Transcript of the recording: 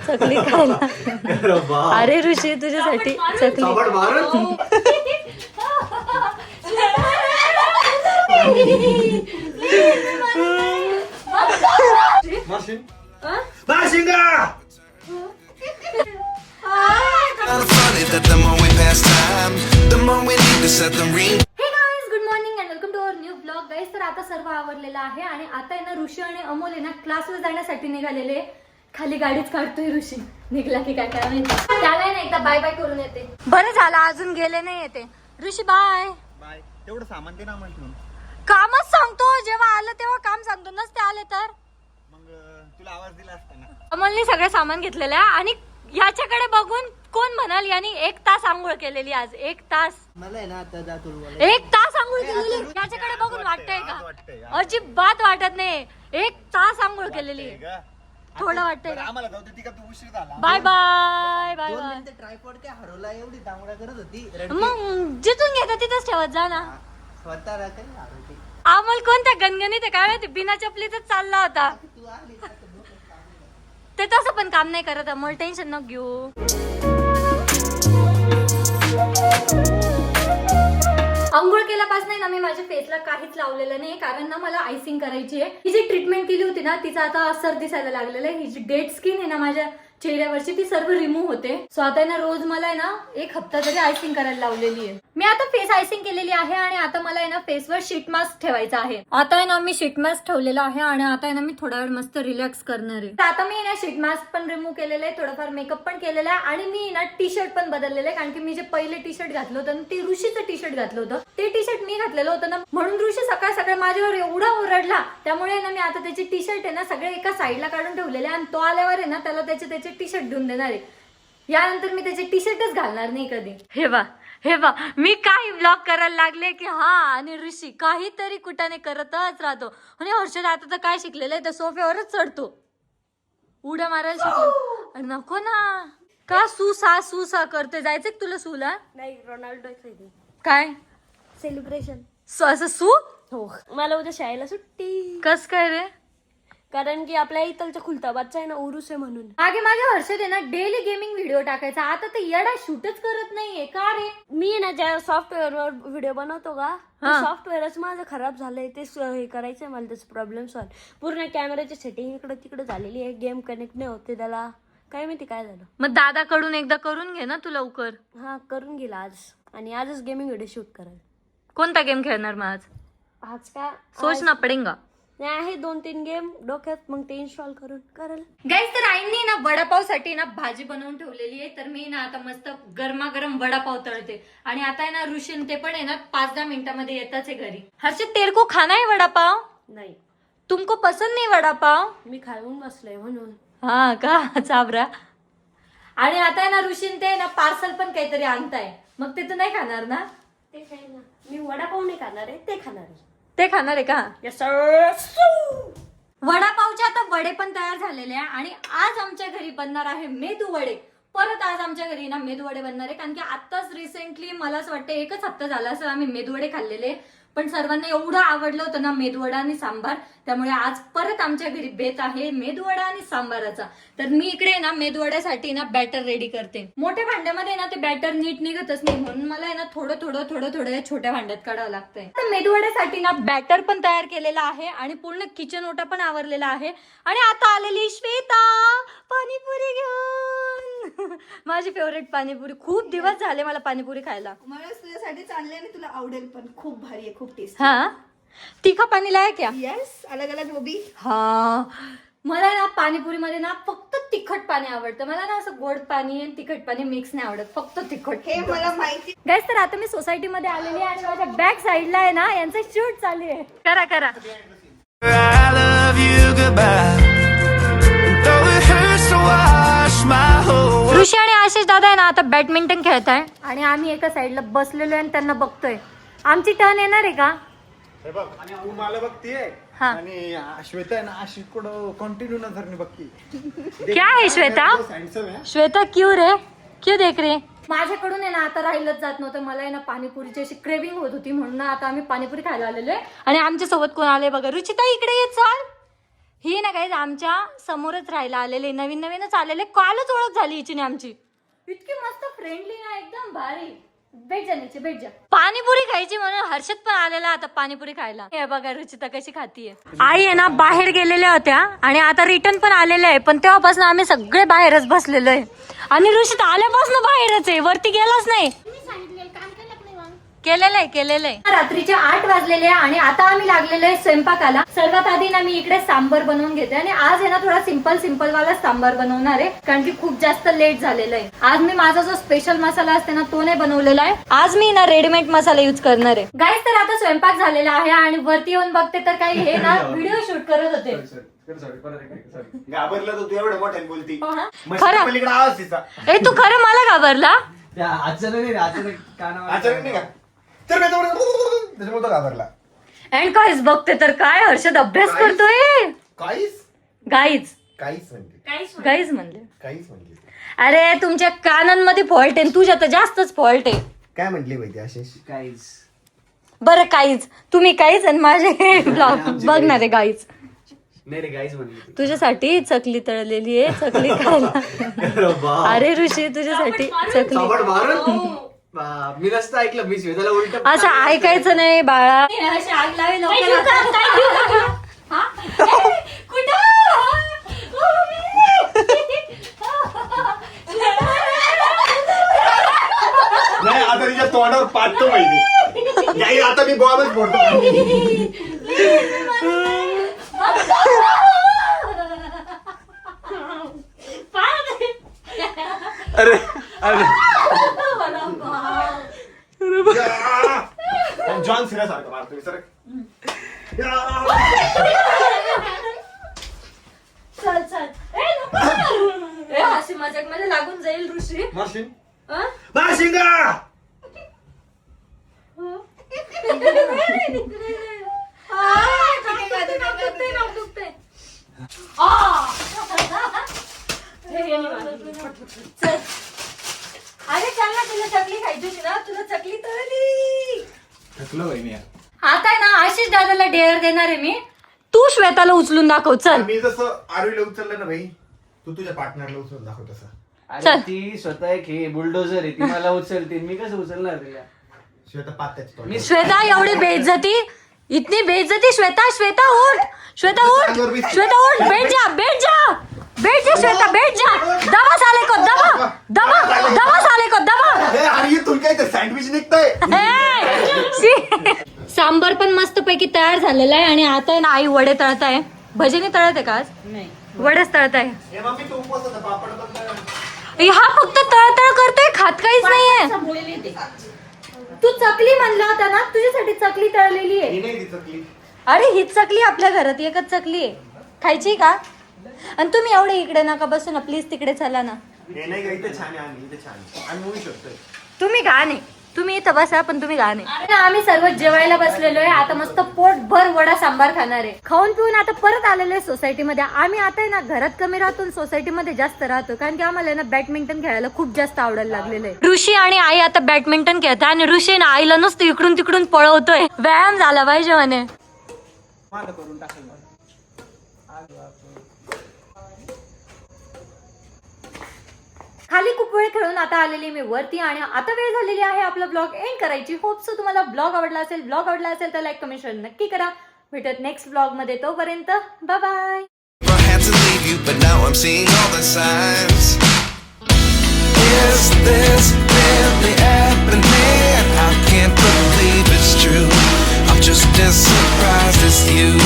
चकली खायला. अरे ऋषी तुझ्यासाठी चकली. Good morning and welcome to our new blog guys. तर आता सर्व आवरलेलं आहे आणि आता आहे ना ऋषी आणि अमोल आहे ना क्लासला जाण्यासाठी निघालेले. खाली गाडीच काढतोय ऋषी. निघला की काय काय माहिती. त्याला ना एकदा बाय बाय करून येते. बरं झालं अजून गेले नाही येते. ऋषी बाय बाय. तेवढं सामान दे ना म्हणून. कामच सांगतो, जेव्हा आलं तेव्हा काम सांगतो. नसते आले तर मग तुला आवाज दिला असता ना. अमोलने सगळं सामान घेतलेलं आहे आणि याच्याकडे बघून कोण म्हणाल यानी 1 तास आंघोळ केलेली. आज 1 तास मला आहे ना आता जातो. 1 तास आंघोळ केलेली. याच्याकडे बघून वाटतंय का? अजिबात वाटत नाही. 1 तास आंघोळ केलेली. थोडं वाटतंय का? आम्हाला जाऊ दे. ती का तू उशीर झाला. Bye bye bye bye. Tripod काय हरवला एवढी दांगडा करत होती. मग जिथून घेता तिथंच ठेवत जा ना. स्वतःला काही हरवते. अमोल कोणत्या गणगणित आहे काय माहिती, बिना चपलीतच चालला होता. तू आली का तर डोकं काम नाही. ते तसं पण काम नाही करत. अमोल टेन्शन नको घेऊ. अंघोळ केल्यापासून ना मी माझ्या फेसला काहीच लावलेलं नाही, कारण ना मला आयसिंग करायची आहे. ही जी ट्रीटमेंट केली होती ना तिचा आता असर दिसायला लागलेला आहे. ही जी डेड स्किन आहे ना माझ्या चेहऱ्यावरची ती सर्व रिमूव्ह होते. सो आता ना रोज मला आहे ना 1 हप्ता तरी आयसिंग करायला लावलेली आहे. मी आता फेस आयसिंग केलेली आहे आणि आता मला आहे ना फेसवर शीट मास्क ठेवायचा आहे. आता आहे ना मी शीट मास्क ठेवलेला आहे आणि आता आहे ना मी थोडा वेळ मस्त रिलॅक्स करणार आहे. तर आता मी ना शीट मास्क पण रिमूव्ह केलेलं आहे, थोडंफार मेकअप पण केलेला आहे आणि मी ना टी शर्ट पण बदललेलं आहे. कारण की मी जे पहिले टी शर्ट घातलं होतं ते ऋषीचं टी शर्ट घातलं होतं. ते टी शर्ट मी घातलेलं होतं ना, म्हणून ऋषी सकाळ सकाळ माझ्यावर एवढा ओरडला. त्यामुळे ना मी आता त्याचे टी शर्ट आहे ना सगळे एका साईडला काढून ठेवलेले आणि तो आल्यावर आहे ना त्याला त्याचे टी शर्ट घेऊन देणार आहे. यानंतर मी त्याचे टी शर्टच घालणार नाही कधी. हे बा मी काही ब्लॉग करायला लागले की हा, आणि ऋषी काहीतरी कुठाने करतच राहतो. आणि हर्षद आता तर काय शिकलेलं आहे, तर सोफ्यावरच चढतो. उड्या मारायला शिकलो. नको ना, का सुसा करते. जायचं तुला सूला? नाही, रोनाल्डो काय सेलिब्रेशन. असं सू? हो, मला उद्या शाळेला सुट्टी. कस काय रे? कारण की आपल्या इथलच्या खुलताबादचा आहे ना उरूस आहे म्हणून. मागे हर्षद आहे ना डेली गेमिंग व्हिडिओ टाकायचा. आता तर येडा शूटच करत नाहीये. का रे? मी ना ज्या सॉफ्टवेअर वर व्हिडिओ बनवतो का, सॉफ्टवेअरच माझं खराब झालंय. ते हे करायचंय मला, त्याचं प्रॉब्लेम सॉल्व. पूर्ण कॅमेराची सेटिंग इकडे तिकडे झालेली आहे. गेम कनेक्ट नाही होते त्याला. काय माहिती काय झालं. मग दादाकडून एकदा करून घे ना तू लवकर. हा, करून गेला आज. आणि आजच गेमिंग व्हिडिओ शूट करायला. कोणता गेम खेळणार मग आज? आज का सोच ना पडेगा. नाही, आहे 2-3 गेम डोक्यात, मग ते इन्स्टॉल करून करायला. गाईस, तर आईंनी ना वडापावसाठी ना भाजी बनवून ठेवलेली आहे. तर मी ना आता मस्त गरमागरम वडापाव तळते. आणि आता आहे ना ऋषीन ते पण आहे ना 5-10 मिनिटांमध्ये येताच आहे घरी. हर्षद, तेरे को खाना है वडापाव? नाही, तुमको पसंद नाही वडापाव? मी खाऊन बसलोय म्हणून. हा का, चाबरा. आणि आता आहे ना ऋषीन ते ना पार्सल पण काहीतरी आणताय. मग ते तू नाही खाणार ना? ते काय ना, मी वडापाव नाही खाणार आहे, ते खाणार आहे. ते खाणार आहे का? Yes, sir. वडापावचे आता वडे पण तयार झालेले आहे आणि आज आमच्या घरी बनणार आहे मेदू वडे. परत आज आमच्या घरी ना मेदू वडे बनणार आहे. कारण की आताच रिसेंटली मला असं वाटतं 1च हप्ता झाला असं आम्ही मेदू वडे खाल्लेले. पण सर्वांना एवढं आवडलं होतं ना मेदूवडा आणि सांबार, त्यामुळे आज परत आमच्या घरी बेत आहे मेदूवडा आणि सांबाराचा. तर मी इकडे ना मेदूवड्यासाठी ना बॅटर रेडी करते. मोठ्या भांड्यामध्ये ना ते बॅटर नीट निघतच नाही, म्हणून मला आहे ना थोडं या छोट्या भांड्यात काढावं लागतंय. तर मेदूवड्यासाठी ना बॅटर पण तयार केलेला आहे आणि पूर्ण किचन ओटा पण आवरलेला आहे. आणि आता आलेली श्वेता पाणीपुरी घेऊन. माझी फेवरेट पाणीपुरी. खूप दिवस झाले मला पाणीपुरी खायला. मला तुझ्यासाठी चालले आणि तुला आवडेल पण. खूप भारी आहे, खूप टेस्टी. हाँ, तीखा पानी लाया क्या? यस, अलग अलग वो भी. हाँ, मला ना पाणीपुरी मध्ये ना फक्त तिखट पाणी आवडतं. मला ना असं गोड पाणी आणि तिखट पाणी मिक्स नाही आवडत, फक्त तिखट. हे मला माहिती. गाइस, तर आता मी सोसायटी मध्ये आलेली आहे आणि माझ्या बॅक साईडला आहे ना यांचं शूट चालू आहे. करा I love you goodbye. Though it hurts to watch my whole world. ऋषी आणि आशिष दादा आहे ना आता बॅडमिंटन खेळत आहे आणि आम्ही एका साईडला बसलेलो आहे आणि त्यांना बघतोय. आमची टर्न येणार आहे का? हे बघ, आणि तू मला बघतीये हा. आणि श्वेता आहे ना अशी कुठं कंटिन्यू नजरने बघती. क्या है श्वेता? हँडसम आहे. श्वेता क्यों रे, क्यों देख रे? माझ्याकडून आहे ना आता राहिलंच जात नव्हतं. मला आहे ना पाणीपुरीची अशी क्रेविंग होत होती, म्हणून आता आम्ही पाणीपुरी खायला आलेलो आहे. आणि आमच्या सोबत कोण आले बघा. रुचिता इकडे ये, चल. ही ना काही आमच्या समोरच राहायला आलेले, नवीन नवीनच आलेले, कालच ओळख झाली हिची आमची. इतकी मस्त फ्रेंडली ना, एकदम भारी. भेट जा नीचे, भेट जा. पाणीपुरी खायची म्हणून हर्षद पण आलेला आता पाणीपुरी खायला. हे बघा रुचिता कशी खातीये. आई आहे ना बाहेर गेलेल्या होत्या आणि आता रिटर्न पण आलेल्या आहे, पण तेव्हापासून आम्ही सगळे बाहेरच बसलेलो आहे. आणि रुचिता आल्यापासून बाहेरच आहे, वरती गेलाच नाही. केलेलं आहे. रात्रीचे 8 वाजलेले आहे आणि आता आम्ही लागलेलो आहे स्वयंपाकाला. सर्वात आधी ना मी इकडे सांबर बनवून घेते आणि आज आहे ना थोडा सिंपल वाला सांबार बनवणार आहे, कारण की खूप जास्त लेट झालेलं आहे. आज मी माझा जो स्पेशल मसाला असते ना तो नाही बनवलेला आहे. आज मी ना रेडीमेड मसाला युज करणार आहे. गाईस तर आता स्वयंपाक झालेला आहे आणि वरती येऊन बघते तर काही हे ना व्हिडिओ शूट करत होते. घाबरला तर तू एवढं मोठ्याने बोलती. खरं पलीकडे आवाज तिचा. ए तू खरं मला घाबरला? अचानक नाही का तर त्याच्यामुळे तो घाबरला. अँड काहीच बघते तर काय हर्षद अभ्यास करतोय. काहीच गाईज म्हणले. अरे तुमच्या कानांमध्ये फॉल्ट आहे, तुझ्या तर जास्तच फॉल्ट आहे. काय म्हंटली माहिती आशिष? काहीच बरं काहीच, तुम्ही काहीच आणि माझे ब्लॉग बघणार आहे गाईच. नाही रे काहीच म्हणली तुझ्यासाठी चकली तळलेली आहे, चकली खायला. अरे ऋषी तुझ्यासाठी चकली. मी नसतं ऐकलं, मी श्वेताला उलट असं ऐकायचं नाही बाळा. आग लावे नाही आता तिच्या तोंडावर पाडतो माहिती. नाही आता मी बॉलच फोडतो. अरे अरे जॉन सिरा सारखं मारतो सर. चल अशी मजाक मध्ये लागून जाईल ऋषी. मारशील हं? मारशिंगा. अरे चल ना, तुला चकली खायची होती ना, तुला चकली तळली. थकलो बाई मी. आता आहे ना आशिष दादाला डेअर देणार आहे मी. तू श्वेताला उचलून दाखव. चल मी जसं आरोहीला उचललं ना भाई, तू तुझ्या पार्टनरला उचलून दाखव तसं. अरे ती स्वतः एक हे बुलडोझर आहे, ती मला उचलते, मी कसं उचलणार तिला? श्वेता पात्याची तोंड. श्वेता एवढी बेइज्जती, इतनी बेइज्जती. श्वेता उठ, श्वेता उठ, श्वेता उठ. बैठ जा श्वेता, बैठ जा. दबा साले को, दबा साले को, दबा. अरे तुला काय ते सँडविच निघतंय. सांबर पण मस्त पैकी तयार झालेला आहे आणि आता आहे ना आई वडे तळत आहे. भजे नाही तळत आहे का आज? वडेच तळत आहे. हे मम्मी तू उपवासाचा पापड पण तळ. हा फक्त तळतळ करतोय, खात काहीच नाहीये. तू चकली म्हणला होता ना, तुझ्यासाठी चकली तळलेली आहे. ही नाही ती चकली. अरे हीच चकली आपल्या घरात एकच चकली आहे, खायची का? आणि तुम्ही एवढे इकडे नका बसू ना प्लीज, तिकडे चला ना. हे नाही का इथे छान आहे, आम्ही इथे छान आहे. आम्ही होऊ शकतोय. तुम्ही गा नाही, तुम्ही इथं बसा पण तुम्ही गा नाही. आम्ही सर्व जेवायला बसलेलो आहे. आता मस्त पोटभर वडा सांबार खाणार आहे. खाऊन पिऊन आता परत आलेलो आहे सोसायटीमध्ये. आम्ही आता आहे ना घरात कमी राहतो, सोसायटीमध्ये जास्त राहतो, कारण की आम्हाला ना बॅडमिंटन खेळायला खूप जास्त आवडायला लागलेलं आहे. ऋषी आणि आई आता बॅडमिंटन खेळतात आणि ऋषी ना आईला नुसतं इकडून तिकडून पळवतोय. व्यायाम झाला पाहिजे म्हणे. खाली खूप वेळ खेळून आता आलेली मी वरती आणि आता वेळ झालेली आहे आपला ब्लॉग एंड करायची. होप सो तुम्हाला ब्लॉग आवडला असेल तर लाईक कमेंट शेअर नक्की करा. भेटत नेक्स्ट ब्लॉग मध्ये, तोपर्यंत bye bye. I had to leave you, but now I'm seeing all the signs. Is this really happening? I can't believe it's true. I'm just as surprised as you.